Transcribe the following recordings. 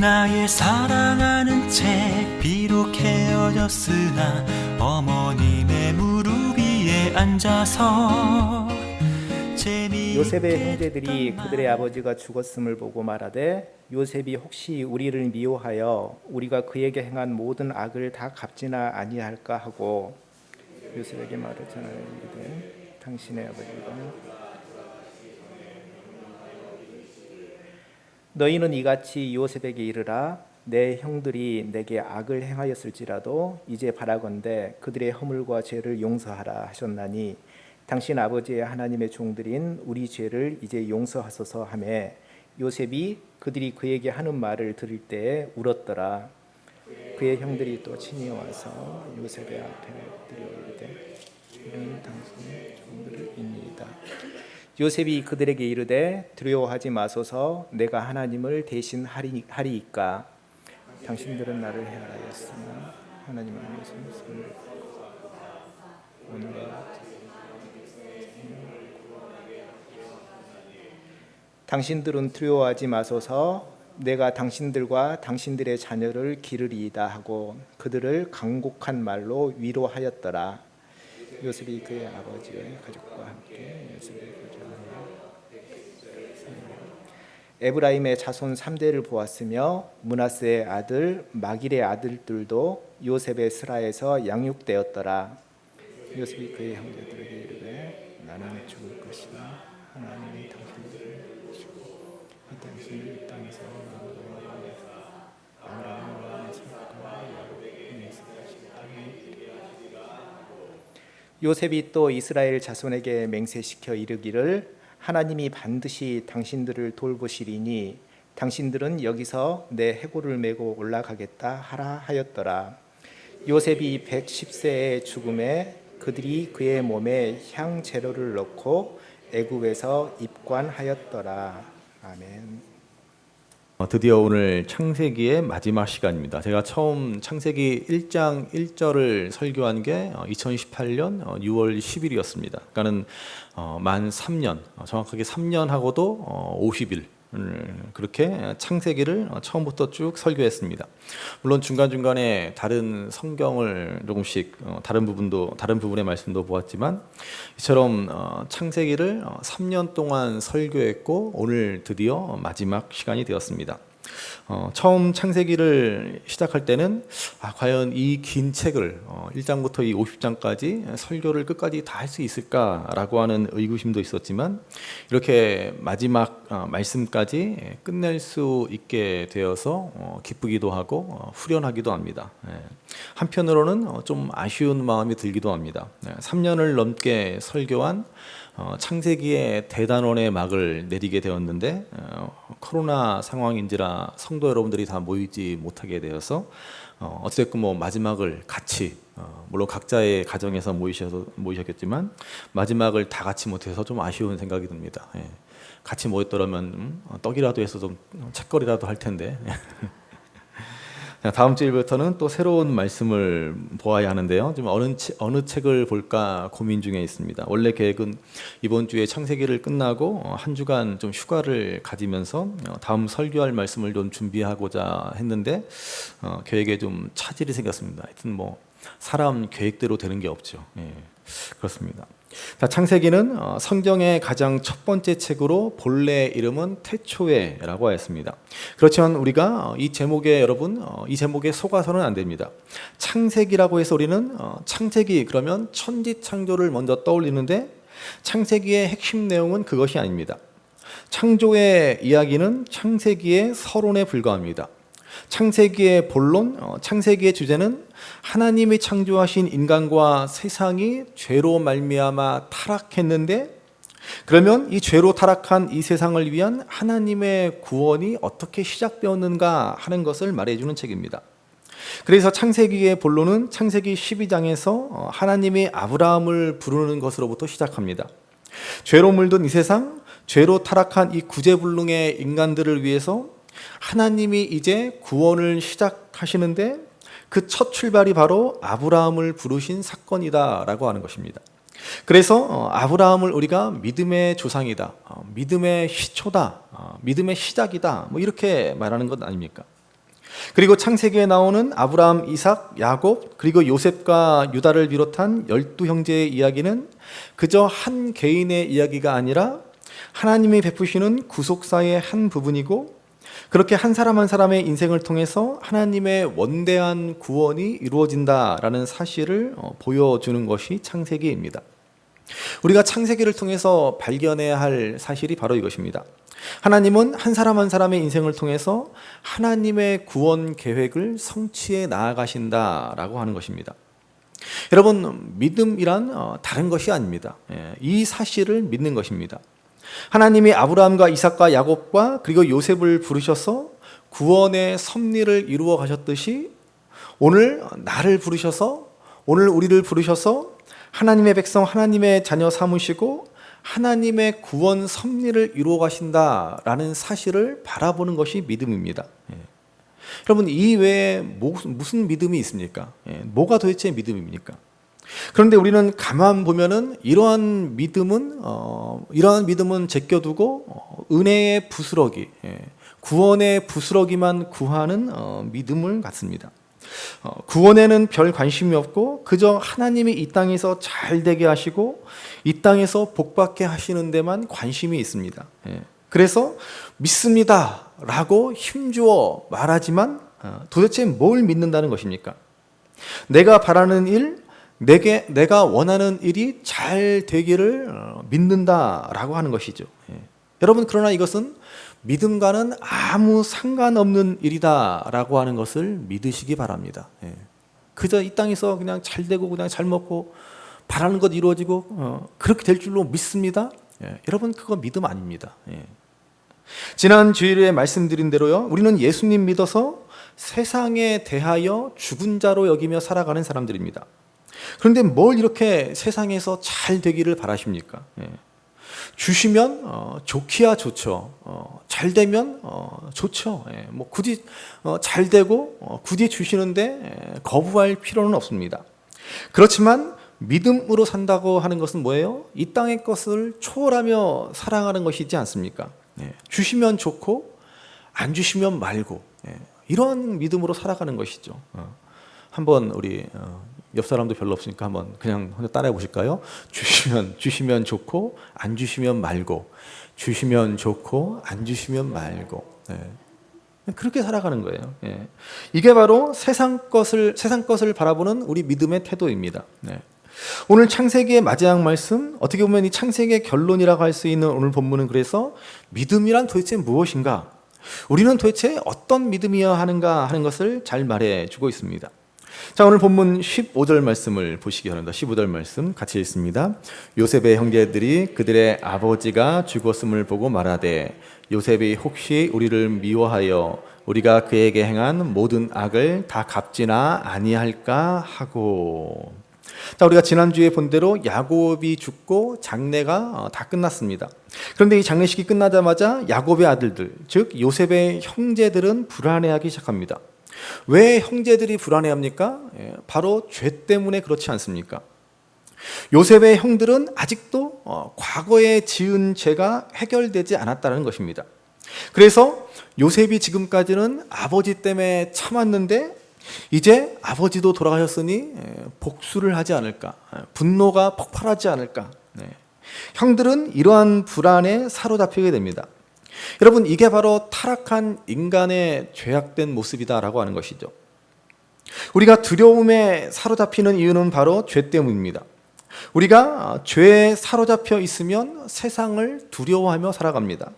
나의 사랑하는 책 비록 헤어졌으나 어머님의 무릎 위에 앉아서 요셉의 형제들이 그들의 아버지가 죽었음을 보고 말하되 요셉이 혹시 우리를 미워하여 우리가 그에게 행한 모든 악을 다 갚지나 아니할까 하고 요셉에게 말을 전하되 당신의 아버지가 너희는 이같이 요셉에게 이르라 내 형들이 내게 악을 행하였을지라도 이제 바라건대 그들의 허물과 죄를 용서하라 하셨나니 당신 아버지의 하나님의 종들인 우리 죄를 이제 용서하소서 하며 요셉이 그들이 그에게 하는 말을 들을 때에 울었더라. 그의 형들이 또 친히 와서 요셉의 앞에 엎드려 이르되 이는 당신의 종들이니이다. 요셉이 그들에게 이르되 두려워하지 마소서 내가 하나님을 대신 하리이까 당신들은 나를 해하였으나 하나님은 요셉을 오늘과 당신들은 두려워하지 마소서 내가 당신들과 당신들의 자녀를 기르리이다 하고 그들을 간곡한 말로 위로하였더라. 요셉이 그의 아버지의 가족과 함께 요셉을 거주하며 에브라임의 자손 3대를 보았으며 므낫세의 아들 마길의 아들들도 요셉의 스라에서 양육되었더라. 요셉이 그의 형제들에게 이르되 나는 죽을 것이다. 하나님이 당신들을 주시고 이 당신을 이 땅에서 요셉이 또 이스라엘 자손에게 맹세시켜 이르기를 하나님이 반드시 당신들을 돌보시리니 당신들은 여기서 내 해골을 메고 올라가겠다 하라 하였더라. 요셉이 110세의 죽음에 그들이 그의 몸에 향 재료를 넣고 애굽에서 입관하였더라. 아멘. 드디어 오늘 창세기의 마지막 시간입니다. 제가 처음 창세기 1장 1절을 설교한 게 2018년 6월 10일이었습니다. 그러니까는 만 3년, 정확하게 3년하고도 50일 그렇게 창세기를 처음부터 쭉 설교했습니다. 물론 중간중간에 다른 성경을 조금씩 다른 부분의 말씀도 보았지만 이처럼 창세기를 3년 동안 설교했고 오늘 드디어 마지막 시간이 되었습니다. 처음 창세기를 시작할 때는 과연 이 긴 책을 1장부터 이 50장까지 설교를 끝까지 다 할 수 있을까라고 하는 의구심도 있었지만 이렇게 마지막 말씀까지 끝낼 수 있게 되어서 기쁘기도 하고 후련하기도 합니다. 한편으로는 좀 아쉬운 마음이 들기도 합니다. 3년을 넘게 설교한 창세기의 대단원의 막을 내리게 되었는데 코로나 상황인지라 성도 여러분들이 다 모이지 못하게 되어서 어쨌든 뭐 마지막을 같이 물론 각자의 가정에서 모이셨겠지만 마지막을 다 같이 못해서 좀 아쉬운 생각이 듭니다. 같이 모였더라면 떡이라도 해서 좀 책거리라도 할 텐데. 다음 주일부터는 또 새로운 말씀을 보아야 하는데요. 좀 어느 책을 볼까 고민 중에 있습니다. 원래 계획은 이번 주에 창세기를 끝나고 한 주간 좀 휴가를 가지면서 다음 설교할 말씀을 좀 준비하고자 했는데 계획에 좀 차질이 생겼습니다. 하여튼 뭐 사람 계획대로 되는 게 없죠. 그렇습니다. 자, 창세기는 성경의 가장 첫 번째 책으로 본래 이름은 태초에라고 하였습니다. 그렇지만 우리가 이 제목에 이 제목에 속아서는 안 됩니다. 창세기라고 해서 우리는 창세기 그러면 천지창조를 먼저 떠올리는데 창세기의 핵심 내용은 그것이 아닙니다. 창조의 이야기는 창세기의 서론에 불과합니다. 창세기의 본론, 창세기의 주제는 하나님이 창조하신 인간과 세상이 죄로 말미암아 타락했는데 그러면 이 죄로 타락한 이 세상을 위한 하나님의 구원이 어떻게 시작되었는가 하는 것을 말해주는 책입니다. 그래서 창세기의 본론은 창세기 12장에서 하나님이 아브라함을 부르는 것으로부터 시작합니다. 죄로 물든 이 세상, 죄로 타락한 이 구제불능의 인간들을 위해서 하나님이 이제 구원을 시작하시는데 그 첫 출발이 바로 아브라함을 부르신 사건이다라고 하는 것입니다. 그래서 아브라함을 우리가 믿음의 조상이다, 믿음의 시초다, 믿음의 시작이다 뭐 이렇게 말하는 것 아닙니까? 그리고 창세기에 나오는 아브라함, 이삭, 야곱, 그리고 요셉과 유다를 비롯한 12형제의 이야기는 그저 한 개인의 이야기가 아니라 하나님이 베푸시는 구속사의 한 부분이고, 그렇게 한 사람 한 사람의 인생을 통해서 하나님의 원대한 구원이 이루어진다라는 사실을 보여주는 것이 창세기입니다. 우리가 창세기를 통해서 발견해야 할 사실이 바로 이것입니다. 하나님은 한 사람 한 사람의 인생을 통해서 하나님의 구원 계획을 성취해 나아가신다라고 하는 것입니다. 여러분, 믿음이란 다른 것이 아닙니다. 이 사실을 믿는 것입니다. 하나님이 아브라함과 이삭과 야곱과 그리고 요셉을 부르셔서 구원의 섭리를 이루어 가셨듯이 오늘 나를 부르셔서, 오늘 우리를 부르셔서 하나님의 백성, 하나님의 자녀 삼으시고 하나님의 구원 섭리를 이루어 가신다라는 사실을 바라보는 것이 믿음입니다. 여러분, 이 외에 무슨 믿음이 있습니까? 뭐가 도대체 믿음입니까? 그런데 우리는 가만 보면은 이러한 믿음은 제껴두고 은혜의 부스러기, 구원의 부스러기만 구하는 믿음을 갖습니다. 구원에는 별 관심이 없고 그저 하나님이 이 땅에서 잘 되게 하시고 이 땅에서 복받게 하시는 데만 관심이 있습니다. 그래서 믿습니다 라고 힘주어 말하지만 도대체 뭘 믿는다는 것입니까? 내가 바라는 일, 내가 원하는 일이 잘 되기를 믿는다라고 하는 것이죠. 여러분, 그러나 이것은 믿음과는 아무 상관없는 일이다라고 하는 것을 믿으시기 바랍니다. 그저 이 땅에서 그냥 잘 되고 그냥 잘 먹고 바라는 것 이루어지고 그렇게 될 줄로 믿습니다. 여러분, 그거 믿음 아닙니다. 지난 주일에 말씀드린 대로요, 우리는 예수님 믿어서 세상에 대하여 죽은 자로 여기며 살아가는 사람들입니다. 그런데 뭘 이렇게 세상에서 잘 되기를 바라십니까? 주시면 좋기야 좋죠. 잘 되면 좋죠. 뭐 굳이 잘 되고 굳이 주시는데 거부할 필요는 없습니다. 그렇지만 믿음으로 산다고 하는 것은 뭐예요? 이 땅의 것을 초월하며 살아가는 것이지 않습니까? 주시면 좋고 안 주시면 말고, 이런 믿음으로 살아가는 것이죠. 한번 우리 옆 사람도 별로 없으니까 한번 그냥 혼자 따라해 보실까요? 주시면 좋고 안 주시면 말고, 주시면 좋고 안 주시면 말고. 그렇게 살아가는 거예요. 이게 바로 세상 것을 바라보는 우리 믿음의 태도입니다. 오늘 창세기의 마지막 말씀, 어떻게 보면 이 창세기의 결론이라고 할 수 있는 오늘 본문은 그래서 믿음이란 도대체 무엇인가? 우리는 도대체 어떤 믿음이어야 하는가 하는 것을 잘 말해주고 있습니다. 자, 오늘 본문 15절 말씀을 보시기 바랍니다. 15절 말씀 같이 읽습니다. 요셉의 형제들이 그들의 아버지가 죽었음을 보고 말하되 요셉이 혹시 우리를 미워하여 우리가 그에게 행한 모든 악을 다 갚지나 아니할까 하고. 자, 우리가 지난주에 본 대로 야곱이 죽고 장례가 다 끝났습니다. 그런데 이 장례식이 끝나자마자 야곱의 아들들, 즉 요셉의 형제들은 불안해하기 시작합니다. 왜 형제들이 불안해합니까? 바로 죄 때문에 그렇지 않습니까? 요셉의 형들은 아직도 과거에 지은 죄가 해결되지 않았다는 것입니다. 그래서 요셉이 지금까지는 아버지 때문에 참았는데 이제 아버지도 돌아가셨으니 복수를 하지 않을까, 분노가 폭발하지 않을까. 형들은 이러한 불안에 사로잡히게 됩니다. 여러분, 이게 바로 타락한 인간의 죄악된 모습이다라고 하는 것이죠. 우리가 두려움에 사로잡히는 이유는 바로 죄 때문입니다. 우리가 죄에 사로잡혀 있으면 세상을 두려워하며 살아갑니다.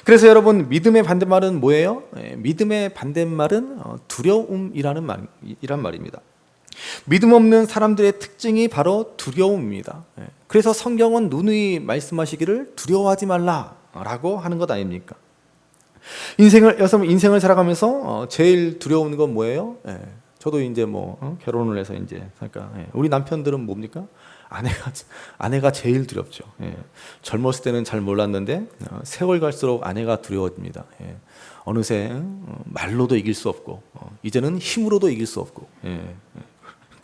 그래서 여러분, 믿음의 반대말은 뭐예요? 믿음의 반대말은 두려움이란 말입니다. 믿음 없는 사람들의 특징이 바로 두려움입니다. 그래서 성경은 누누이 말씀하시기를 두려워하지 말라라고 하는 것 아닙니까? 인생을 살아가면서 제일 두려운 건 뭐예요? 저도 이제 결혼을 해서 이제 그러니까 우리 남편들은 뭡니까? 아내가 제일 두렵죠. 젊었을 때는 잘 몰랐는데 세월 갈수록 아내가 두려워집니다. 어느새 말로도 이길 수 없고 이제는 힘으로도 이길 수 없고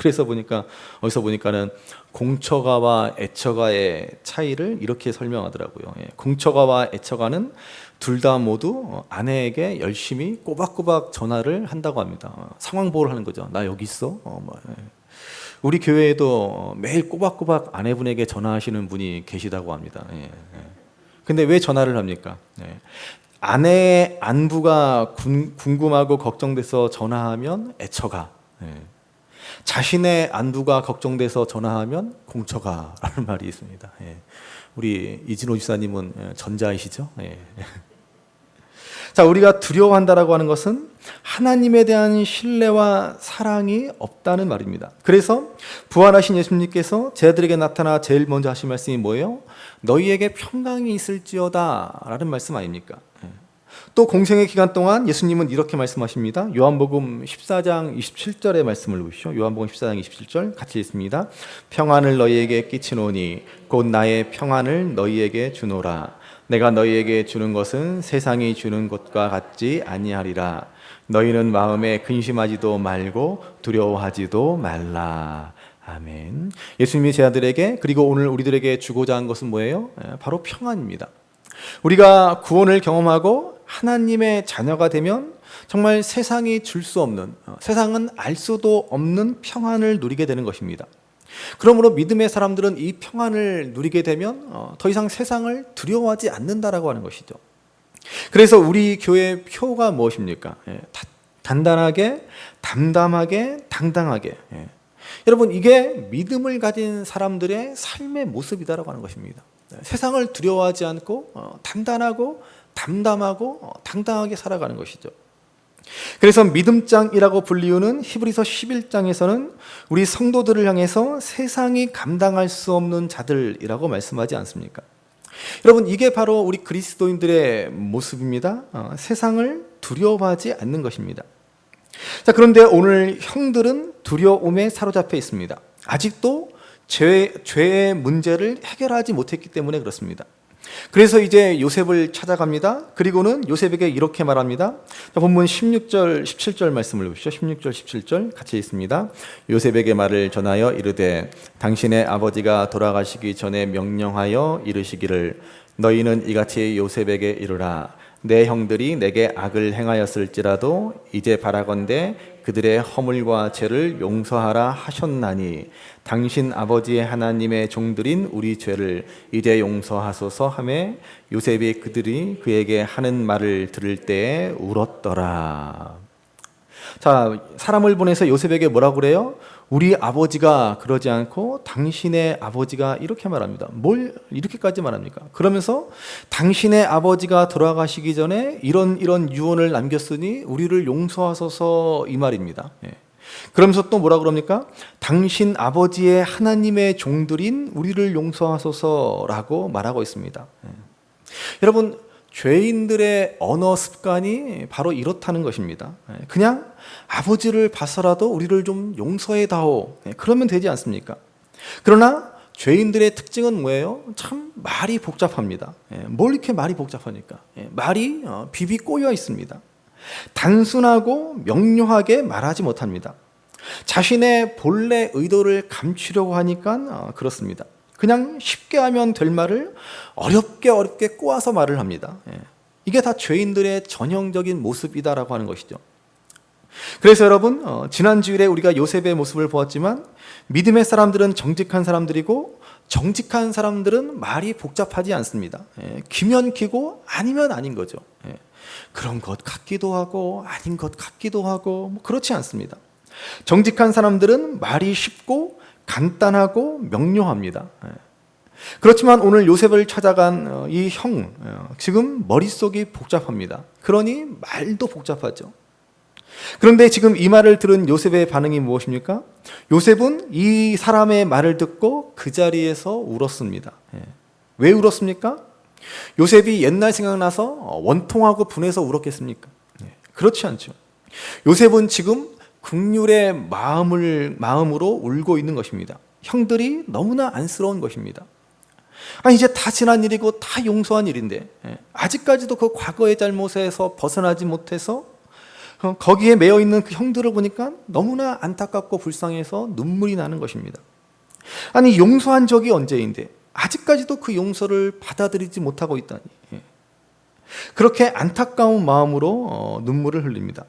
그래서 보니까 어디서 보니까는 공처가와 애처가의 차이를 이렇게 설명하더라고요. 공처가와 애처가는 둘 다 모두 아내에게 열심히 꼬박꼬박 전화를 한다고 합니다. 상황 보호를 하는 거죠. 나 여기 있어. 우리 교회에도 매일 꼬박꼬박 아내분에게 전화하시는 분이 계시다고 합니다. 근데 왜 전화를 합니까? 아내의 안부가 궁금하고 걱정돼서 전화하면 애처가, 자신의 안부가 걱정돼서 전화하면 공처가라는 말이 있습니다. 우리 이진호 지사님은 전자이시죠? 자, 우리가 두려워한다라고 하는 것은 하나님에 대한 신뢰와 사랑이 없다는 말입니다. 그래서 부활하신 예수님께서 제자들에게 나타나 제일 먼저 하신 말씀이 뭐예요? 너희에게 평강이 있을지어다 라는 말씀 아닙니까? 또 공생의 기간 동안 예수님은 이렇게 말씀하십니다. 요한복음 14장 27절의 말씀을 보시죠. 요한복음 14장 27절 같이 읽습니다. 평안을 너희에게 끼치노니 곧 나의 평안을 너희에게 주노라. 내가 너희에게 주는 것은 세상이 주는 것과 같지 아니하리라. 너희는 마음에 근심하지도 말고 두려워하지도 말라. 아멘. 예수님이 제자들에게 그리고 오늘 우리들에게 주고자 한 것은 뭐예요? 바로 평안입니다. 우리가 구원을 경험하고 하나님의 자녀가 되면 정말 세상이 줄 수 없는, 세상은 알 수도 없는 평안을 누리게 되는 것입니다. 그러므로 믿음의 사람들은 이 평안을 누리게 되면 더 이상 세상을 두려워하지 않는다라고 하는 것이죠. 그래서 우리 교회의 표가 무엇입니까? 단단하게, 담담하게, 당당하게. 여러분, 이게 믿음을 가진 사람들의 삶의 모습이다라고 하는 것입니다. 세상을 두려워하지 않고 단단하고 담담하고 당당하게 살아가는 것이죠. 그래서 믿음장이라고 불리우는 히브리서 11장에서는 우리 성도들을 향해서 세상이 감당할 수 없는 자들이라고 말씀하지 않습니까? 여러분, 이게 바로 우리 그리스도인들의 모습입니다. 세상을 두려워하지 않는 것입니다. 자, 그런데 오늘 형들은 두려움에 사로잡혀 있습니다. 아직도 죄의 문제를 해결하지 못했기 때문에 그렇습니다. 그래서 이제 요셉을 찾아갑니다. 그리고는 요셉에게 이렇게 말합니다. 본문 16절, 17절 말씀을 보시죠. 16절, 17절 같이 읽습니다. 요셉에게 말을 전하여 이르되 당신의 아버지가 돌아가시기 전에 명령하여 이르시기를 너희는 이같이 요셉에게 이르라. 내 형들이 내게 악을 행하였을지라도 이제 바라건대 그들의 허물과 죄를 용서하라 하셨나니 당신 아버지의 하나님의 종들인 우리 죄를 이제 용서하소서 하매 요셉이 그들이 그에게 하는 말을 들을 때에 울었더라. 자, 사람을 보내서 요셉에게 뭐라고 그래요? 우리 아버지가 그러지 않고 당신의 아버지가 이렇게 말합니다. 뭘 이렇게까지 말합니까? 그러면서 당신의 아버지가 돌아가시기 전에 이런 유언을 남겼으니 우리를 용서하소서 이 말입니다. 그러면서 또 뭐라 그럽니까? 당신 아버지의 하나님의 종들인 우리를 용서하소서라고 말하고 있습니다. 여러분, 죄인들의 언어 습관이 바로 이렇다는 것입니다. 그냥 아버지를 봐서라도 우리를 좀 용서해다오. 그러면 되지 않습니까? 그러나 죄인들의 특징은 뭐예요? 참 말이 복잡합니다. 뭘 이렇게 말이 복잡합니까? 말이 비비 꼬여 있습니다. 단순하고 명료하게 말하지 못합니다. 자신의 본래 의도를 감추려고 하니까 그렇습니다. 그냥 쉽게 하면 될 말을 어렵게 꼬아서 말을 합니다. 이게 다 죄인들의 전형적인 모습이다라고 하는 것이죠. 그래서 여러분, 지난 주일에 우리가 요셉의 모습을 보았지만 믿음의 사람들은 정직한 사람들이고 정직한 사람들은 말이 복잡하지 않습니다. 기면 기고 아니면 아닌 거죠. 그런 것 같기도 하고 아닌 것 같기도 하고 그렇지 않습니다. 정직한 사람들은 말이 쉽고 간단하고 명료합니다. 그렇지만 오늘 요셉을 찾아간 이 형, 지금 머릿속이 복잡합니다. 그러니 말도 복잡하죠. 그런데 지금 이 말을 들은 요셉의 반응이 무엇입니까? 요셉은 이 사람의 말을 듣고 그 자리에서 울었습니다. 왜 울었습니까? 요셉이 옛날 생각나서 원통하고 분해서 울었겠습니까? 그렇지 않죠. 요셉은 지금 긍휼의 마음으로 울고 있는 것입니다. 형들이 너무나 안쓰러운 것입니다. 이제 다 지난 일이고 다 용서한 일인데 아직까지도 그 과거의 잘못에서 벗어나지 못해서 거기에 매여 있는 그 형들을 보니까 너무나 안타깝고 불쌍해서 눈물이 나는 것입니다. 아니, 용서한 적이 언제인데 아직까지도 그 용서를 받아들이지 못하고 있다니. 그렇게 안타까운 마음으로 눈물을 흘립니다.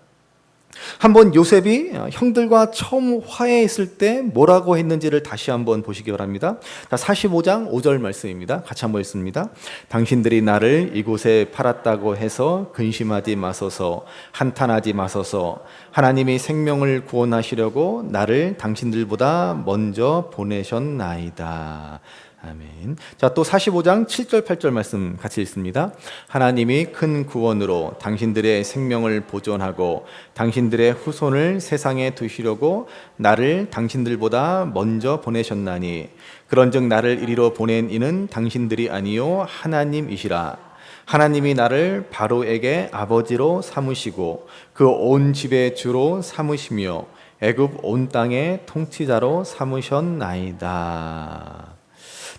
한번 요셉이 형들과 처음 화해했을 때 뭐라고 했는지를 다시 한번 보시기 바랍니다. 45장 5절 말씀입니다. 같이 한번 읽습니다. 당신들이 나를 이곳에 팔았다고 해서 근심하지 마소서, 한탄하지 마소서. 하나님이 생명을 구원하시려고 나를 당신들보다 먼저 보내셨나이다. 아멘. 자, 또 45장 7절 8절 말씀 같이 읽습니다. 하나님이 큰 구원으로 당신들의 생명을 보존하고 당신들의 후손을 세상에 두시려고 나를 당신들보다 먼저 보내셨나니 그런즉 나를 이리로 보낸 이는 당신들이 아니요 하나님이시라. 하나님이 나를 바로에게 아버지로 삼으시고 그 온 집의 주로 삼으시며 애굽 온 땅의 통치자로 삼으셨나이다.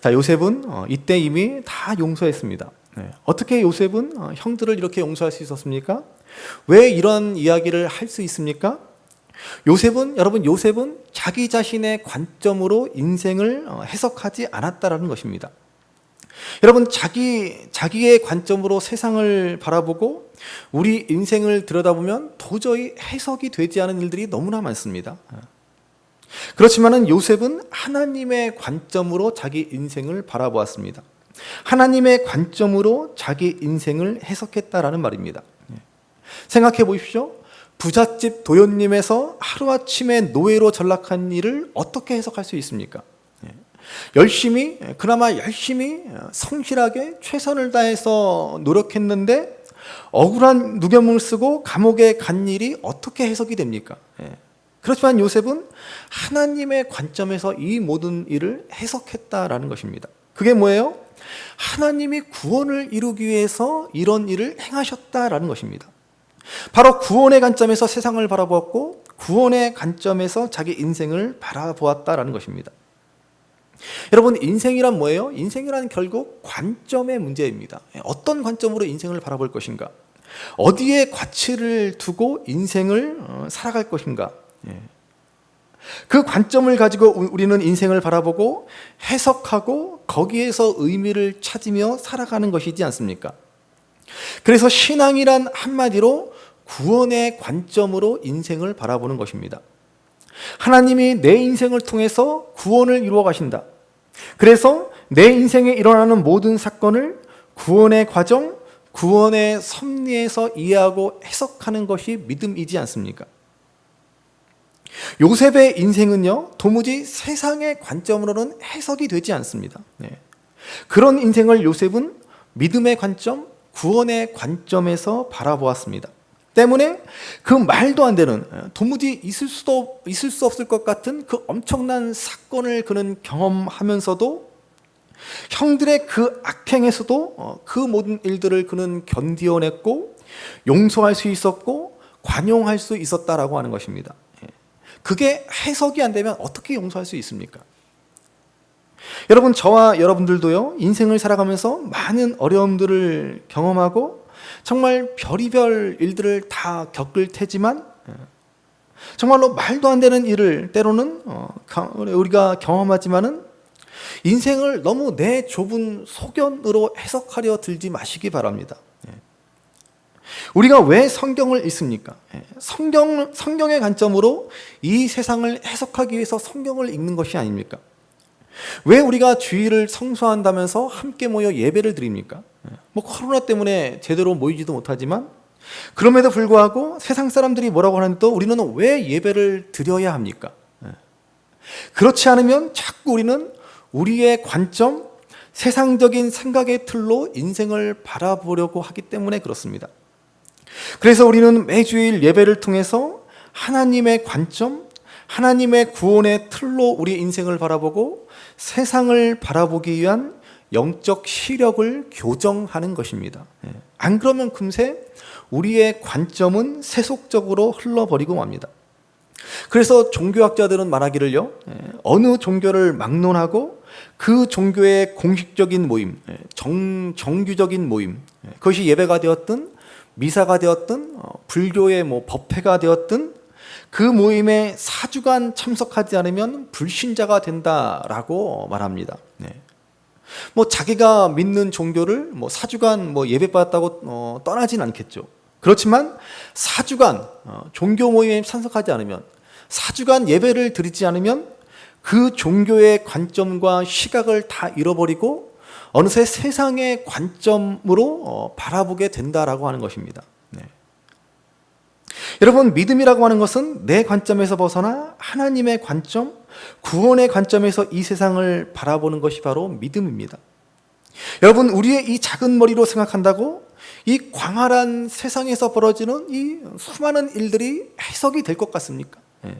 자, 요셉은 이때 이미 다 용서했습니다. 어떻게 요셉은 형들을 이렇게 용서할 수 있었습니까? 왜 이런 이야기를 할 수 있습니까? 요셉은 자기 자신의 관점으로 인생을 해석하지 않았다라는 것입니다. 여러분, 자기의 관점으로 세상을 바라보고 우리 인생을 들여다보면 도저히 해석이 되지 않은 일들이 너무나 많습니다. 그렇지만은 요셉은 하나님의 관점으로 자기 인생을 바라보았습니다. 하나님의 관점으로 자기 인생을 해석했다라는 말입니다. 생각해 보십시오. 부잣집 도련님에서 하루아침에 노예로 전락한 일을 어떻게 해석할 수 있습니까? 그나마 열심히 성실하게 최선을 다해서 노력했는데 억울한 누명을 쓰고 감옥에 간 일이 어떻게 해석이 됩니까? 그렇지만 요셉은 하나님의 관점에서 이 모든 일을 해석했다라는 것입니다. 그게 뭐예요? 하나님이 구원을 이루기 위해서 이런 일을 행하셨다라는 것입니다. 바로 구원의 관점에서 세상을 바라보았고 구원의 관점에서 자기 인생을 바라보았다라는 것입니다. 여러분, 인생이란 뭐예요? 인생이란 결국 관점의 문제입니다. 어떤 관점으로 인생을 바라볼 것인가? 어디에 가치를 두고 인생을 살아갈 것인가? 그 관점을 가지고 우리는 인생을 바라보고 해석하고 거기에서 의미를 찾으며 살아가는 것이지 않습니까? 그래서 신앙이란 한마디로 구원의 관점으로 인생을 바라보는 것입니다. 하나님이 내 인생을 통해서 구원을 이루어 가신다. 그래서 내 인생에 일어나는 모든 사건을 구원의 과정, 구원의 섭리에서 이해하고 해석하는 것이 믿음이지 않습니까? 요셉의 인생은요, 도무지 세상의 관점으로는 해석이 되지 않습니다. 그런 인생을 요셉은 믿음의 관점, 구원의 관점에서 바라보았습니다. 때문에 그 말도 안 되는, 도무지 있을 수 없을 것 같은 그 엄청난 사건을 그는 경험하면서도 형들의 그 악행에서도 그 모든 일들을 그는 견디어냈고 용서할 수 있었고 관용할 수 있었다라고 하는 것입니다. 그게 해석이 안 되면 어떻게 용서할 수 있습니까? 여러분, 저와 여러분들도요, 인생을 살아가면서 많은 어려움들을 경험하고 정말 별의별 일들을 다 겪을 테지만 정말로 말도 안 되는 일을 때로는 우리가 경험하지만은 인생을 너무 내 좁은 소견으로 해석하려 들지 마시기 바랍니다. 우리가 왜 성경을 읽습니까? 성경의 관점으로 이 세상을 해석하기 위해서 성경을 읽는 것이 아닙니까? 왜 우리가 주일을 성수한다면서 함께 모여 예배를 드립니까? 코로나 때문에 제대로 모이지도 못하지만 그럼에도 불구하고 세상 사람들이 뭐라고 하는데도 우리는 왜 예배를 드려야 합니까? 그렇지 않으면 자꾸 우리는 우리의 관점, 세상적인 생각의 틀로 인생을 바라보려고 하기 때문에 그렇습니다. 그래서 우리는 매주일 예배를 통해서 하나님의 관점, 하나님의 구원의 틀로 우리 인생을 바라보고 세상을 바라보기 위한 영적 시력을 교정하는 것입니다. 안 그러면 금세 우리의 관점은 세속적으로 흘러버리고 맙니다. 그래서 종교학자들은 말하기를요, 어느 종교를 막론하고 그 종교의 공식적인 모임, 정규적인 모임, 그것이 예배가 되었든 미사가 되었든 불교의 법회가 되었든 그 모임에 4주간 참석하지 않으면 불신자가 된다라고 말합니다. 네. 자기가 믿는 종교를 4주간 예배받았다고 떠나진 않겠죠. 그렇지만 4주간 종교 모임에 참석하지 않으면, 4주간 예배를 드리지 않으면 그 종교의 관점과 시각을 다 잃어버리고 어느새 세상의 관점으로 바라보게 된다라고 하는 것입니다. 네. 여러분, 믿음이라고 하는 것은 내 관점에서 벗어나 하나님의 관점, 구원의 관점에서 이 세상을 바라보는 것이 바로 믿음입니다. 여러분, 우리의 이 작은 머리로 생각한다고 이 광활한 세상에서 벌어지는 이 수많은 일들이 해석이 될 것 같습니까? 네.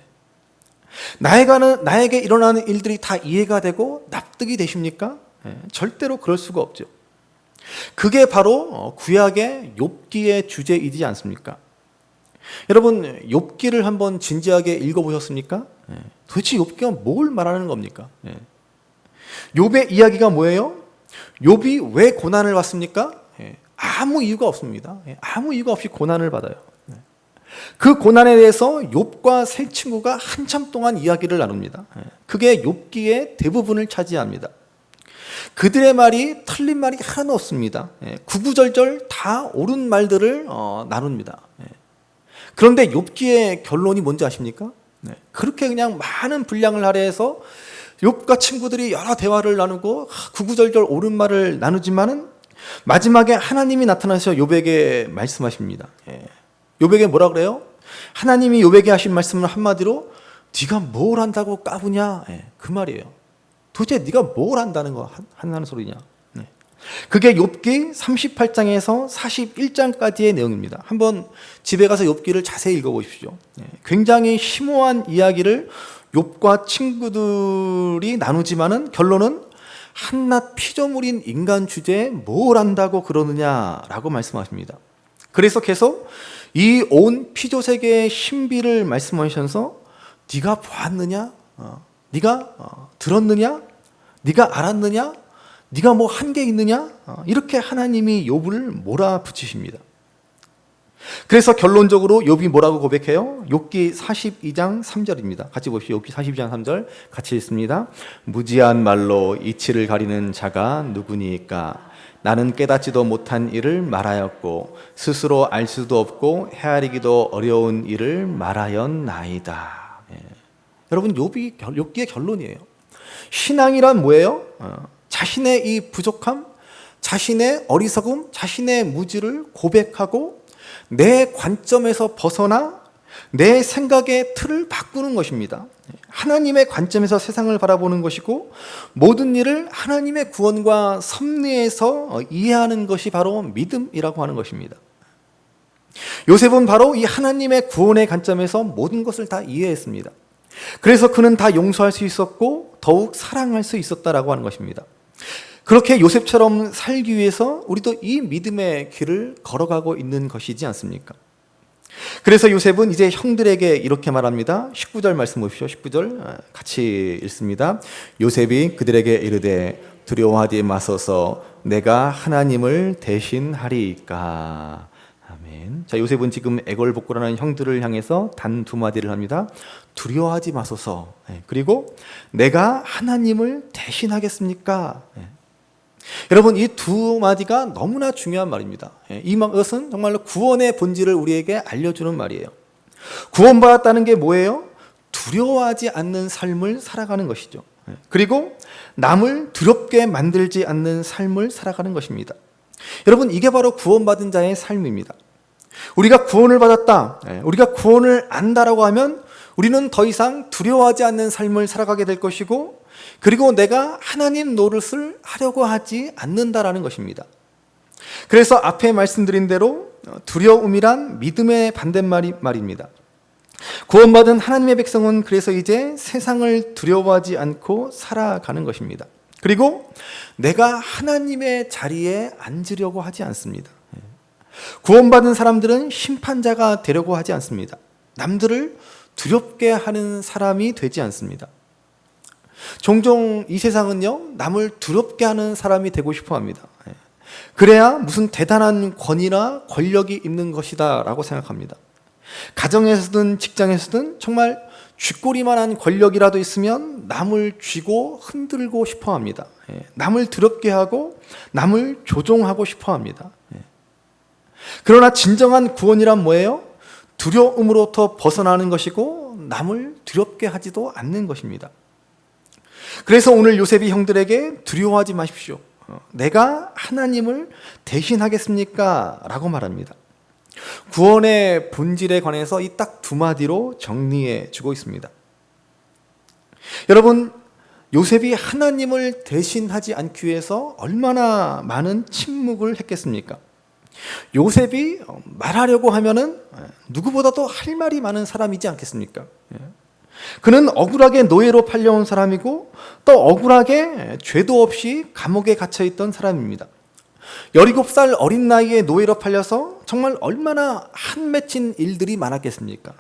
나에게 일어나는 일들이 다 이해가 되고 납득이 되십니까? 절대로 그럴 수가 없죠. 그게 바로 구약의 욥기의 주제이지 않습니까? 여러분, 욥기를 한번 진지하게 읽어보셨습니까? 도대체 욥기가 뭘 말하는 겁니까? 욥의 이야기가 뭐예요? 욥이 왜 고난을 받습니까? 아무 이유가 없습니다. 아무 이유가 없이 고난을 받아요. 그 고난에 대해서 욥과 세 친구가 한참 동안 이야기를 나눕니다. 그게 욥기의 대부분을 차지합니다. 그들의 말이 틀린 말이 하나도 없습니다. 구구절절 다 옳은 말들을 나눕니다. 그런데 욥기의 결론이 뭔지 아십니까? 그렇게 그냥 많은 분량을 할애해서 욥과 친구들이 여러 대화를 나누고 구구절절 옳은 말을 나누지만은 마지막에 하나님이 나타나셔 욥에게 말씀하십니다. 욥에게 뭐라 그래요? 하나님이 욥에게 하신 말씀은 한마디로 네가 뭘 안다고 까부냐? 그 말이에요. 도대체 네가 뭘 안다는 거 한다는 소리냐? 그게 욥기 38장에서 41장까지의 내용입니다. 한번 집에 가서 욥기를 자세히 읽어보십시오. 굉장히 심오한 이야기를 욥과 친구들이 나누지만은 결론은 한낱 피조물인 인간 주제에 뭘 안다고 그러느냐라고 말씀하십니다. 그래서 계속 이 온 피조 세계의 신비를 말씀하시면서 네가 보았느냐? 네가 들었느냐? 네가 알았느냐? 네가 뭐 한 게 있느냐? 이렇게 하나님이 욥을 몰아붙이십니다. 그래서 결론적으로 욥이 뭐라고 고백해요? 욥기 42장 3절입니다. 같이 보십시오. 욥기 42장 3절 같이 읽습니다. 무지한 말로 이치를 가리는 자가 누구니까? 나는 깨닫지도 못한 일을 말하였고 스스로 알 수도 없고 헤아리기도 어려운 일을 말하였나이다. 여러분, 욥기의 결론이에요. 신앙이란 뭐예요? 자신의 이 부족함, 자신의 어리석음, 자신의 무지를 고백하고 내 관점에서 벗어나 내 생각의 틀을 바꾸는 것입니다. 하나님의 관점에서 세상을 바라보는 것이고 모든 일을 하나님의 구원과 섭리에서 이해하는 것이 바로 믿음이라고 하는 것입니다. 요셉은 바로 이 하나님의 구원의 관점에서 모든 것을 다 이해했습니다. 그래서 그는 다 용서할 수 있었고 더욱 사랑할 수 있었다라고 하는 것입니다. 그렇게 요셉처럼 살기 위해서 우리도 이 믿음의 길을 걸어가고 있는 것이지 않습니까? 그래서 요셉은 이제 형들에게 이렇게 말합니다. 19절 말씀 보십시오. 19절 같이 읽습니다. 요셉이 그들에게 이르되 두려워하지 마소서 내가 하나님을 대신하리이까. 아멘. 자, 요셉은 지금 애걸복걸하는 형들을 향해서 단 두 마디를 합니다. 두려워하지 마소서. 그리고 내가 하나님을 대신하겠습니까? 여러분, 이 두 마디가 너무나 중요한 말입니다. 이것은 정말로 구원의 본질을 우리에게 알려주는 말이에요. 구원받았다는 게 뭐예요? 두려워하지 않는 삶을 살아가는 것이죠. 그리고 남을 두렵게 만들지 않는 삶을 살아가는 것입니다. 여러분, 이게 바로 구원받은 자의 삶입니다. 우리가 구원을 받았다, 우리가 구원을 안다라고 하면 우리는 더 이상 두려워하지 않는 삶을 살아가게 될 것이고, 그리고 내가 하나님 노릇을 하려고 하지 않는다라는 것입니다. 그래서 앞에 말씀드린 대로 두려움이란 믿음의 반대말입니다. 구원받은 하나님의 백성은 그래서 이제 세상을 두려워하지 않고 살아가는 것입니다. 그리고 내가 하나님의 자리에 앉으려고 하지 않습니다. 구원받은 사람들은 심판자가 되려고 하지 않습니다. 남들을 두렵게 하는 사람이 되지 않습니다. 종종 이 세상은요, 남을 두렵게 하는 사람이 되고 싶어 합니다. 그래야 무슨 대단한 권위나 권력이 있는 것이다 라고 생각합니다. 가정에서든 직장에서든 정말 쥐꼬리만한 권력이라도 있으면 남을 쥐고 흔들고 싶어 합니다. 남을 더럽게 하고 남을 조종하고 싶어 합니다. 그러나 진정한 구원이란 뭐예요? 두려움으로부터 벗어나는 것이고 남을 두렵게 하지도 않는 것입니다. 그래서 오늘 요셉이 형들에게 두려워하지 마십시오. 내가 하나님을 대신하겠습니까? 라고 말합니다. 구원의 본질에 관해서 이 딱 두 마디로 정리해 주고 있습니다. 여러분, 요셉이 하나님을 대신하지 않기 위해서 얼마나 많은 침묵을 했겠습니까? 요셉이 말하려고 하면은 누구보다도 할 말이 많은 사람이지 않겠습니까? 그는 억울하게 노예로 팔려온 사람이고 또 억울하게 죄도 없이 감옥에 갇혀 있던 사람입니다. 17살 어린 나이에 노예로 팔려서 정말 얼마나 한맺힌 일들이 많았겠습니까?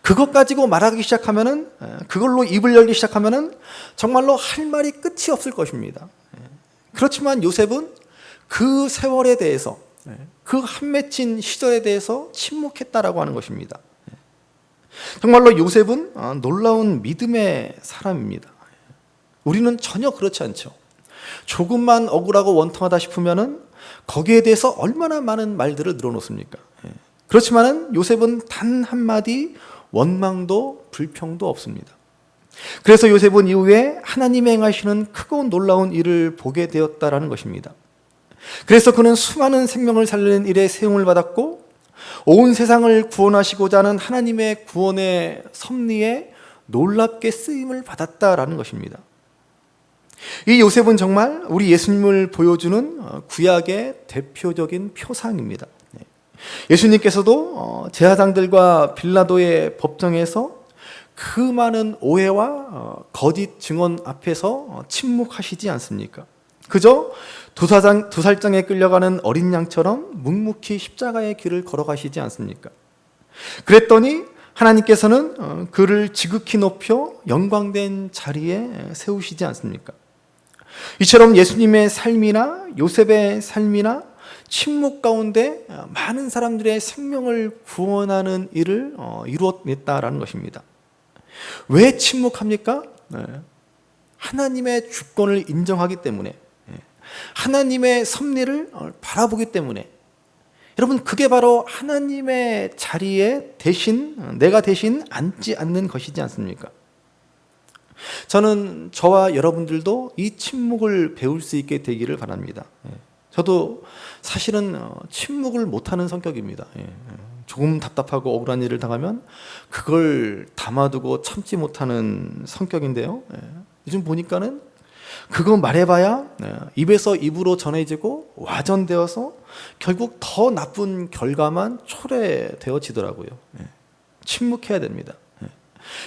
그것 가지고 말하기 시작하면은, 그걸로 입을 열기 시작하면은 정말로 할 말이 끝이 없을 것입니다. 그렇지만 요셉은 그 세월에 대해서, 그 한맺힌 시절에 대해서 침묵했다라고 하는 것입니다. 정말로 요셉은 놀라운 믿음의 사람입니다. 우리는 전혀 그렇지 않죠. 조금만 억울하고 원통하다 싶으면은 거기에 대해서 얼마나 많은 말들을 늘어놓습니까? 그렇지만은 요셉은 단 한마디 원망도 불평도 없습니다. 그래서 요셉은 이후에 하나님이 행하시는 크고 놀라운 일을 보게 되었다라는 것입니다. 그래서 그는 수많은 생명을 살리는 일에 세움을 받았고 온 세상을 구원하시고자 하는 하나님의 구원의 섭리에 놀랍게 쓰임을 받았다라는 것입니다. 이 요셉은 정말 우리 예수님을 보여주는 구약의 대표적인 표상입니다. 예수님께서도 제사장들과 빌라도의 법정에서 그 많은 오해와 거짓 증언 앞에서 침묵하시지 않습니까? 그저 도살장에 끌려가는 어린 양처럼 묵묵히 십자가의 길을 걸어가시지 않습니까? 그랬더니 하나님께서는 그를 지극히 높여 영광된 자리에 세우시지 않습니까? 이처럼 예수님의 삶이나 요셉의 삶이나 침묵 가운데 많은 사람들의 생명을 구원하는 일을 이루어냈다라는 것입니다. 왜 침묵합니까? 하나님의 주권을 인정하기 때문에, 하나님의 섭리를 바라보기 때문에. 여러분, 그게 바로 하나님의 자리에 내가 대신 앉지 않는 것이지 않습니까? 저는 저와 여러분들도 이 침묵을 배울 수 있게 되기를 바랍니다. 저도 사실은 침묵을 못하는 성격입니다. 조금 답답하고 억울한 일을 당하면 그걸 담아두고 참지 못하는 성격인데요. 요즘 보니까는 그거 말해봐야 입에서 입으로 전해지고 와전되어서 결국 더 나쁜 결과만 초래되어지더라고요. 침묵해야 됩니다.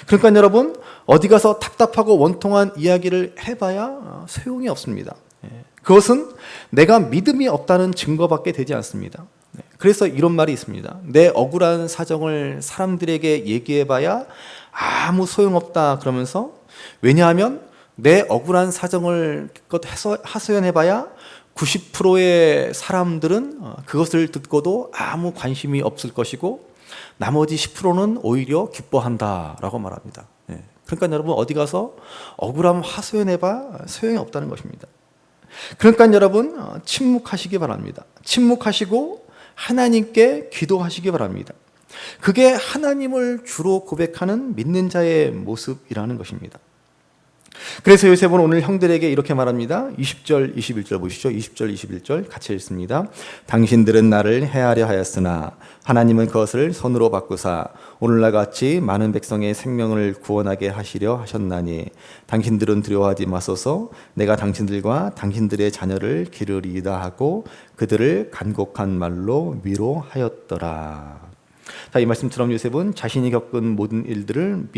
그러니까 여러분, 어디 가서 답답하고 원통한 이야기를 해봐야 소용이 없습니다. 그것은 내가 믿음이 없다는 증거밖에 되지 않습니다. 그래서 이런 말이 있습니다. 내 억울한 사정을 사람들에게 얘기해봐야 아무 소용없다 그러면서, 왜냐하면 내 억울한 사정을 하소연해봐야 90%의 사람들은 그것을 듣고도 아무 관심이 없을 것이고 나머지 10%는 오히려 기뻐한다라고 말합니다. 그러니까 여러분, 어디 가서 억울함 하소연해봐 소용이 없다는 것입니다. 그러니까 여러분, 침묵하시기 바랍니다. 침묵하시고 하나님께 기도하시기 바랍니다. 그게 하나님을 주로 고백하는 믿는 자의 모습이라는 것입니다. 그래서 요셉은 오늘 형들에게 이렇게 말합니다. 20절, 21절 보시죠. 20절, 21절 같이 읽습니다. 당신들은 나를 해하려 하였으나 하나님은 그것을 선으로 바꾸사 오늘날 같이 많은 백성의 생명을 구원하게 하시려 하셨나니 당신들은 두려워하지 마소서. 내가 당신들과 당신들의 자녀를 기르리이다 하고 그들을 간곡한 말로 위로하였더라. 자, 이 말씀처럼 요셉은 자신이 겪은 모든 일들을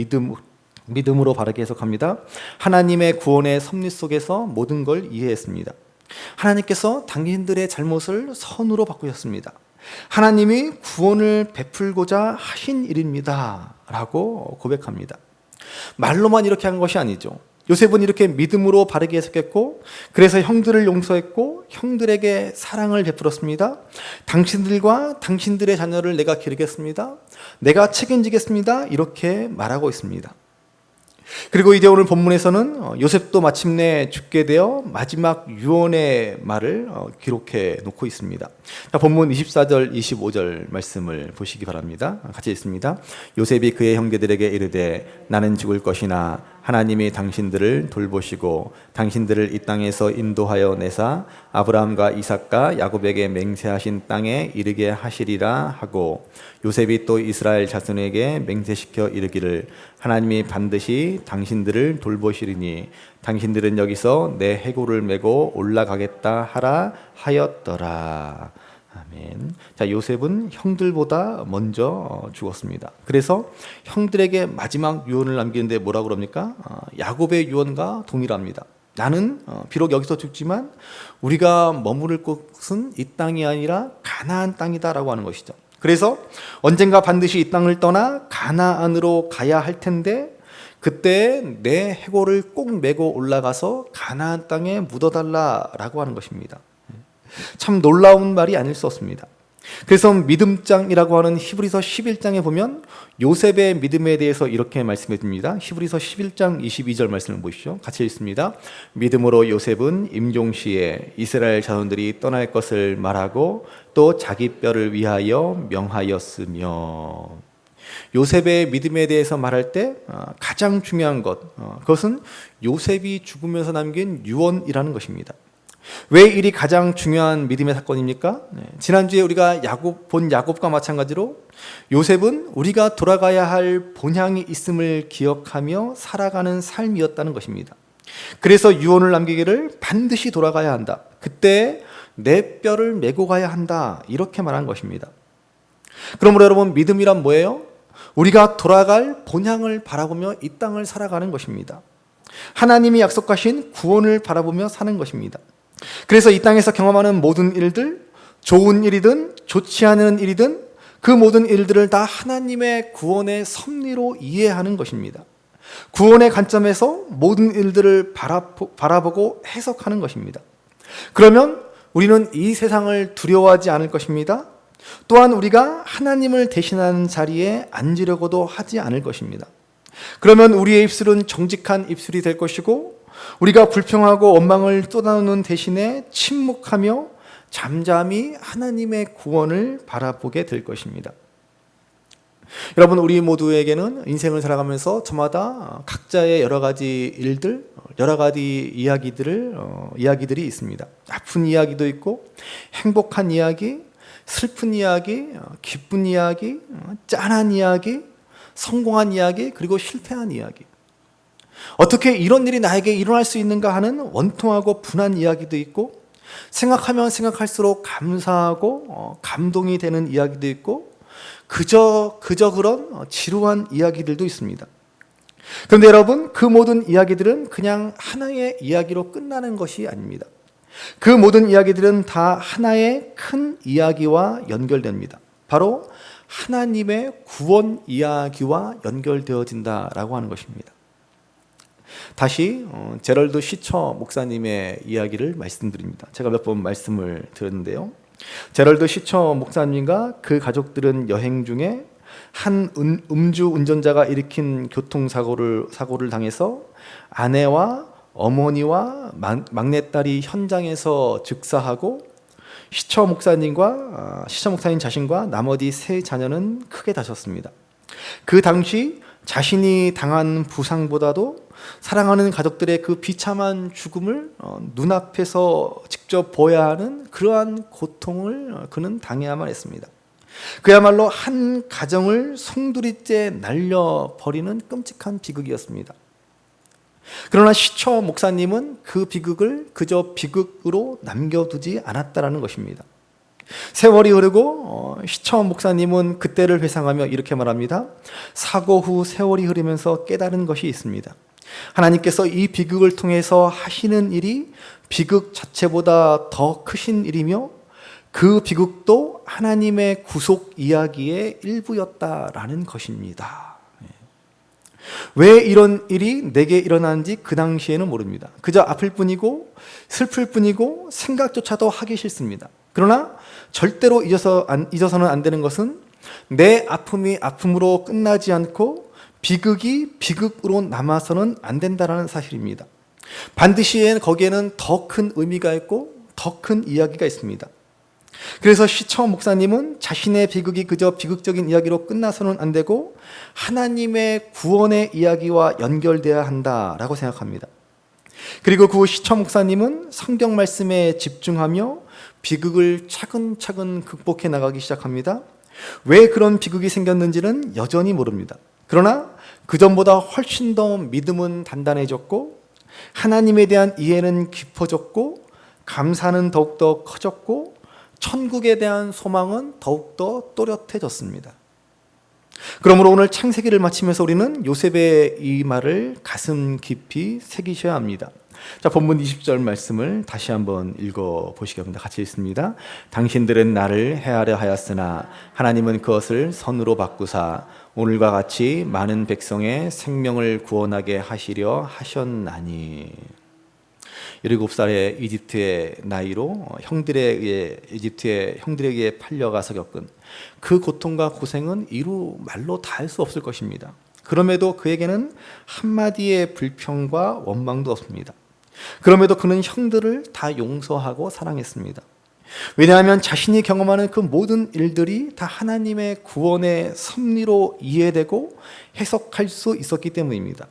믿음으로 바르게 해석합니다. 하나님의 구원의 섭리 속에서 모든 걸 이해했습니다. 하나님께서 당신들의 잘못을 선으로 바꾸셨습니다. 하나님이 구원을 베풀고자 하신 일입니다 라고 고백합니다. 말로만 이렇게 한 것이 아니죠. 요셉은 이렇게 믿음으로 바르게 해석했고, 그래서 형들을 용서했고 형들에게 사랑을 베풀었습니다. 당신들과 당신들의 자녀를 내가 기르겠습니다. 내가 책임지겠습니다. 이렇게 말하고 있습니다. 그리고 이제 오늘 본문에서는 요셉도 마침내 죽게 되어 마지막 유언의 말을 기록해 놓고 있습니다. 자, 본문 24절 25절 말씀을 보시기 바랍니다. 같이 읽습니다. 요셉이 그의 형제들에게 이르되 나는 죽을 것이나 하나님이 당신들을 돌보시고 당신들을 이 땅에서 인도하여 내사 아브라함과 이삭과 야곱에게 맹세하신 땅에 이르게 하시리라 하고, 요셉이 또 이스라엘 자손에게 맹세시켜 이르기를 하나님이 반드시 당신들을 돌보시리니 당신들은 여기서 내 해골을 메고 올라가겠다 하라 하였더라. 아멘. 자, 요셉은 형들보다 먼저 죽었습니다. 그래서 형들에게 마지막 유언을 남기는데 뭐라고 그럽니까? 야곱의 유언과 동일합니다. 나는 비록 여기서 죽지만 우리가 머무를 곳은 이 땅이 아니라 가나안 땅이다라고 하는 것이죠. 그래서 언젠가 반드시 이 땅을 떠나 가나안으로 가야 할 텐데 그때 내 해골을 꼭 메고 올라가서 가나안 땅에 묻어달라라고 하는 것입니다. 참 놀라운 말이 아닐 수 없습니다. 그래서 믿음장이라고 하는 히브리서 11장에 보면 요셉의 믿음에 대해서 이렇게 말씀해 줍니다. 히브리서 11장 22절 말씀을 보시죠. 같이 읽습니다. 믿음으로 요셉은 임종시에 이스라엘 자손들이 떠날 것을 말하고 또 자기 뼈를 위하여 명하였으며, 요셉의 믿음에 대해서 말할 때 가장 중요한 것, 그것은 요셉이 죽으면서 남긴 유언이라는 것입니다. 왜 일이 가장 중요한 믿음의 사건입니까? 지난주에 우리가 야곱과 마찬가지로 요셉은 우리가 돌아가야 할 본향이 있음을 기억하며 살아가는 삶이었다는 것입니다. 그래서 유언을 남기기를 반드시 돌아가야 한다. 그때 내 뼈를 메고 가야 한다. 이렇게 말한 것입니다. 그러므로 여러분, 믿음이란 뭐예요? 우리가 돌아갈 본향을 바라보며 이 땅을 살아가는 것입니다. 하나님이 약속하신 구원을 바라보며 사는 것입니다. 그래서 이 땅에서 경험하는 모든 일들, 좋은 일이든 좋지 않은 일이든 그 모든 일들을 다 하나님의 구원의 섭리로 이해하는 것입니다. 구원의 관점에서 모든 일들을 바라보고 해석하는 것입니다. 그러면 우리는 이 세상을 두려워하지 않을 것입니다. 또한 우리가 하나님을 대신하는 자리에 앉으려고도 하지 않을 것입니다. 그러면 우리의 입술은 정직한 입술이 될 것이고, 우리가 불평하고 원망을 쏟아놓는 대신에 침묵하며 잠잠히 하나님의 구원을 바라보게 될 것입니다. 여러분, 우리 모두에게는 인생을 살아가면서 저마다 각자의 여러 가지 일들, 여러 가지 이야기들이 있습니다. 아픈 이야기도 있고, 행복한 이야기, 슬픈 이야기, 기쁜 이야기, 짠한 이야기, 성공한 이야기, 그리고 실패한 이야기. 어떻게 이런 일이 나에게 일어날 수 있는가 하는 원통하고 분한 이야기도 있고, 생각하면 생각할수록 감사하고 감동이 되는 이야기도 있고, 그저 그런 지루한 이야기들도 있습니다. 그런데 여러분, 그 모든 이야기들은 그냥 하나의 이야기로 끝나는 것이 아닙니다. 그 모든 이야기들은 다 하나의 큰 이야기와 연결됩니다. 바로 하나님의 구원 이야기와 연결되어진다라고 하는 것입니다. 다시 제럴드 시처 목사님의 이야기를 말씀드립니다. 제가 몇 번 말씀을 드렸는데요. 제럴드 시처 목사님과 그 가족들은 여행 중에 한 음주 운전자가 일으킨 사고를 당해서 아내와 어머니와 막내딸이 현장에서 즉사하고, 시처 목사님 자신과 나머지 세 자녀는 크게 다쳤습니다. 그 당시 자신이 당한 부상보다도 사랑하는 가족들의 그 비참한 죽음을 눈앞에서 직접 보아야 하는 그러한 고통을 그는 당해야만 했습니다. 그야말로 한 가정을 송두리째 날려버리는 끔찍한 비극이었습니다. 그러나 시처 목사님은 그 비극을 그저 비극으로 남겨두지 않았다라는 것입니다. 세월이 흐르고 시처 목사님은 그때를 회상하며 이렇게 말합니다. 사고 후 세월이 흐르면서 깨달은 것이 있습니다. 하나님께서 이 비극을 통해서 하시는 일이 비극 자체보다 더 크신 일이며, 그 비극도 하나님의 구속 이야기의 일부였다라는 것입니다. 왜 이런 일이 내게 일어나는지 그 당시에는 모릅니다. 그저 아플 뿐이고 슬플 뿐이고 생각조차도 하기 싫습니다. 그러나 절대로 잊어서는 안 되는 것은 내 아픔이 아픔으로 끝나지 않고 비극이 비극으로 남아서는 안 된다는 사실입니다. 반드시 거기에는 더 큰 의미가 있고 더 큰 이야기가 있습니다. 그래서 시처 목사님은 자신의 비극이 그저 비극적인 이야기로 끝나서는 안 되고 하나님의 구원의 이야기와 연결되어야 한다라고 생각합니다. 그리고 그 시처 목사님은 성경 말씀에 집중하며 비극을 차근차근 극복해 나가기 시작합니다. 왜 그런 비극이 생겼는지는 여전히 모릅니다. 그러나 그전보다 훨씬 더 믿음은 단단해졌고 하나님에 대한 이해는 깊어졌고 감사는 더욱더 커졌고 천국에 대한 소망은 더욱더 또렷해졌습니다. 그러므로 오늘 창세기를 마치면서 우리는 요셉의 이 말을 가슴 깊이 새기셔야 합니다. 자, 본문 20절 말씀을 다시 한번 읽어보시겠습니다. 같이 읽습니다. 당신들은 나를 해하려 하였으나 하나님은 그것을 선으로 바꾸사 오늘과 같이 많은 백성의 생명을 구원하게 하시려 하셨나니. 17살의 이집트의 나이로 이집트의 형들에게 팔려가서 겪은 그 고통과 고생은 이루 말로 다 할 수 없을 것입니다. 그럼에도 그에게는 한마디의 불평과 원망도 없습니다. 그럼에도 그는 형들을 다 용서하고 사랑했습니다. 왜냐하면 자신이 경험하는 그 모든 일들이 다 하나님의 구원의 섭리로 이해되고 해석할 수 있었기 때문입니다.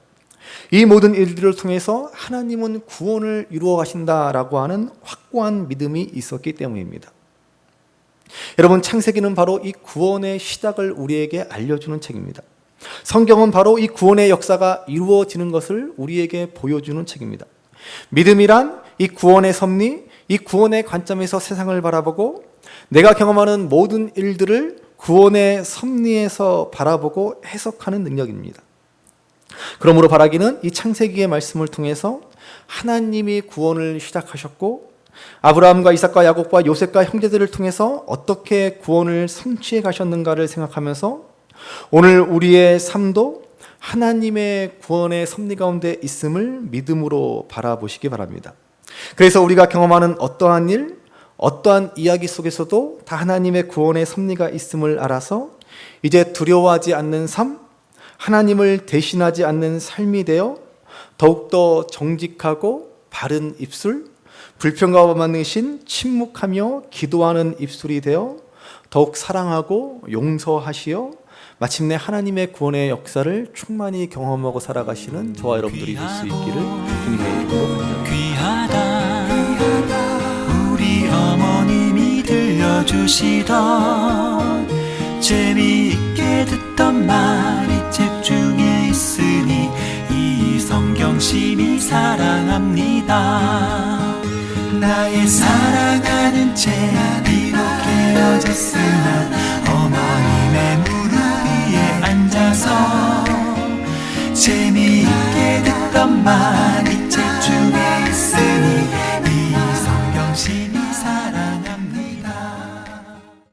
이 모든 일들을 통해서 하나님은 구원을 이루어 가신다라고 하는 확고한 믿음이 있었기 때문입니다. 여러분, 창세기는 바로 이 구원의 시작을 우리에게 알려주는 책입니다. 성경은 바로 이 구원의 역사가 이루어지는 것을 우리에게 보여주는 책입니다. 믿음이란 이 구원의 섭리, 이 구원의 관점에서 세상을 바라보고 내가 경험하는 모든 일들을 구원의 섭리에서 바라보고 해석하는 능력입니다. 그러므로 바라기는 이 창세기의 말씀을 통해서 하나님이 구원을 시작하셨고 아브라함과 이삭과 야곱과 요셉과 형제들을 통해서 어떻게 구원을 성취해 가셨는가를 생각하면서 오늘 우리의 삶도 하나님의 구원의 섭리 가운데 있음을 믿음으로 바라보시기 바랍니다. 그래서 우리가 경험하는 어떠한 일, 어떠한 이야기 속에서도 다 하나님의 구원의 섭리가 있음을 알아서 이제 두려워하지 않는 삶, 하나님을 대신하지 않는 삶이 되어 더욱더 정직하고 바른 입술, 불평과 많으신 침묵하며 기도하는 입술이 되어 더욱 사랑하고 용서하시어 마침내 하나님의 구원의 역사를 충만히 경험하고 살아가시는 저와 여러분들이 될 수 있기를 주님의 이름으로 간절합니다. 귀하다 우리 어머님이 들려주시던 재미있게 듣던 말이 책 중에 있으니 이 성경심이 사랑합니다. 나의 사랑하는 책 비록 헤어졌으나 어머님의 무릎 위에 앉아서 재미있게 듣던 말이